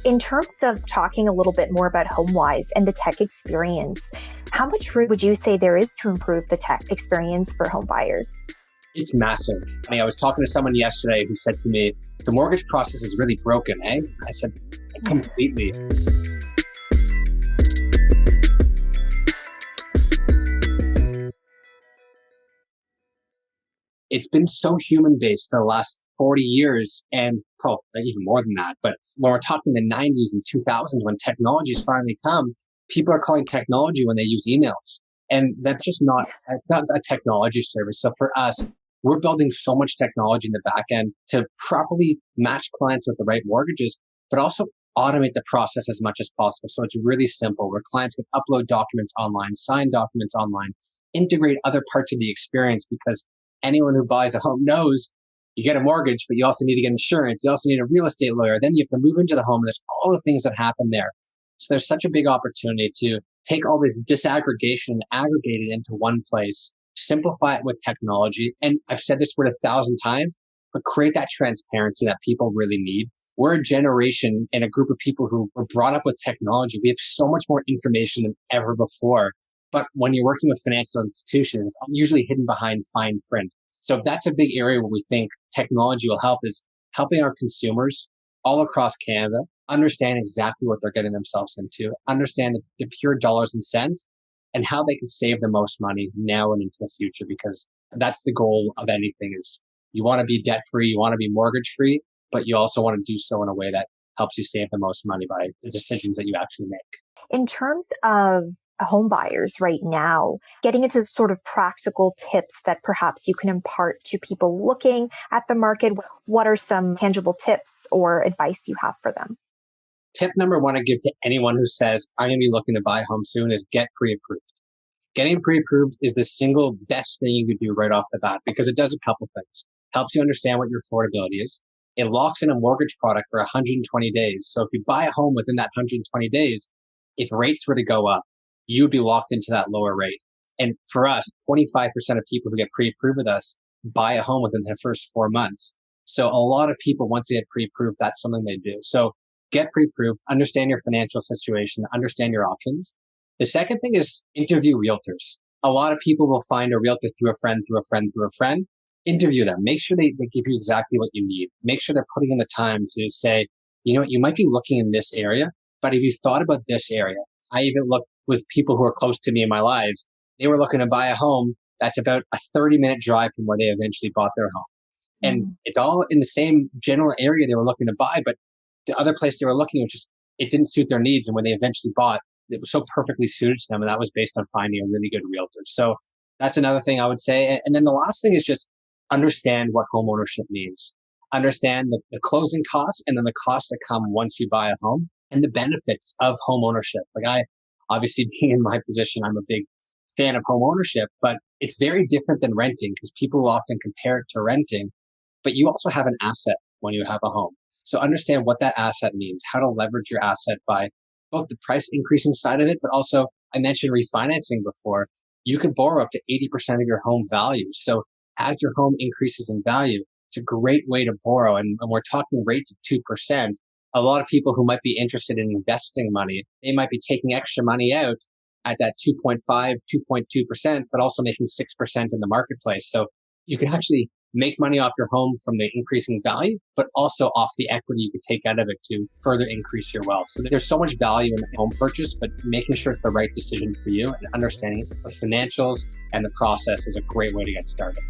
In terms of talking a little bit more about HomeWise and the tech experience, how much room would you say there is to improve the tech experience for home buyers? It's massive. I was talking to someone yesterday who said to me, the mortgage process is really broken, eh? I said, completely. It's been so human-based for the last 40 years and probably even more than that. But when we're talking the 90s and 2000s, when technology's finally come, people are calling technology when they use emails. And that's not a technology service. So for us, we're building so much technology in the back end to properly match clients with the right mortgages, but also automate the process as much as possible. So it's really simple where clients can upload documents online, sign documents online, integrate other parts of the experience because anyone who buys a home knows you get a mortgage, but you also need to get insurance. You also need a real estate lawyer. Then you have to move into the home. There's all the things that happen there. So there's such a big opportunity to take all this disaggregation and aggregate it into one place, simplify it with technology. And I've said this word 1,000 times, but create that transparency that people really need. We're a generation and a group of people who were brought up with technology. We have so much more information than ever before. But when you're working with financial institutions, usually hidden behind fine print. So that's a big area where we think technology will help is helping our consumers all across Canada understand exactly what they're getting themselves into, understand the pure dollars and cents, and how they can save the most money now and into the future, because that's the goal of anything is you want to be debt free, you want to be mortgage free, but you also want to do so in a way that helps you save the most money by the decisions that you actually make. In terms of home buyers right now, getting into sort of practical tips that perhaps you can impart to people looking at the market, what are some tangible tips or advice you have for them? Tip number one I give to anyone who says, I'm going to be looking to buy a home soon is get pre-approved. Getting pre-approved is the single best thing you could do right off the bat because it does a couple things. Helps you understand what your affordability is. It locks in a mortgage product for 120 days. So if you buy a home within that 120 days, if rates were to go up, you'd be locked into that lower rate. And for us, 25% of people who get pre-approved with us buy a home within the first 4 months. So a lot of people, once they get pre-approved, that's something they do. So get pre-approved, understand your financial situation, understand your options. The second thing is interview realtors. A lot of people will find a realtor through a friend, through a friend, through a friend. Interview them. Make sure they give you exactly what you need. Make sure they're putting in the time to say, you know what, you might be looking in this area, but have you thought about this area? I even looked with people who are close to me in my lives. They were looking to buy a home that's about a 30-minute drive from where they eventually bought their home. And it's all in the same general area they were looking to buy, but the other place they were looking was just, it didn't suit their needs. And when they eventually bought, it was so perfectly suited to them. And that was based on finding a really good realtor. So that's another thing I would say. And then the last thing is just understand what home ownership means. Understand the closing costs and then the costs that come once you buy a home and the benefits of home ownership. Obviously being in my position, I'm a big fan of home ownership, but it's very different than renting because people will often compare it to renting, but you also have an asset when you have a home. So understand what that asset means, how to leverage your asset by both the price increasing side of it, but also I mentioned refinancing before. You could borrow up to 80% of your home value. So as your home increases in value, it's a great way to borrow. And when we're talking rates of 2%, a lot of people who might be interested in investing money, they might be taking extra money out at that 2.5, 2.2%, but also making 6% in the marketplace. So you can actually make money off your home from the increasing value, but also off the equity you could take out of it to further increase your wealth. So there's so much value in the home purchase, but making sure it's the right decision for you and understanding the financials and the process is a great way to get started.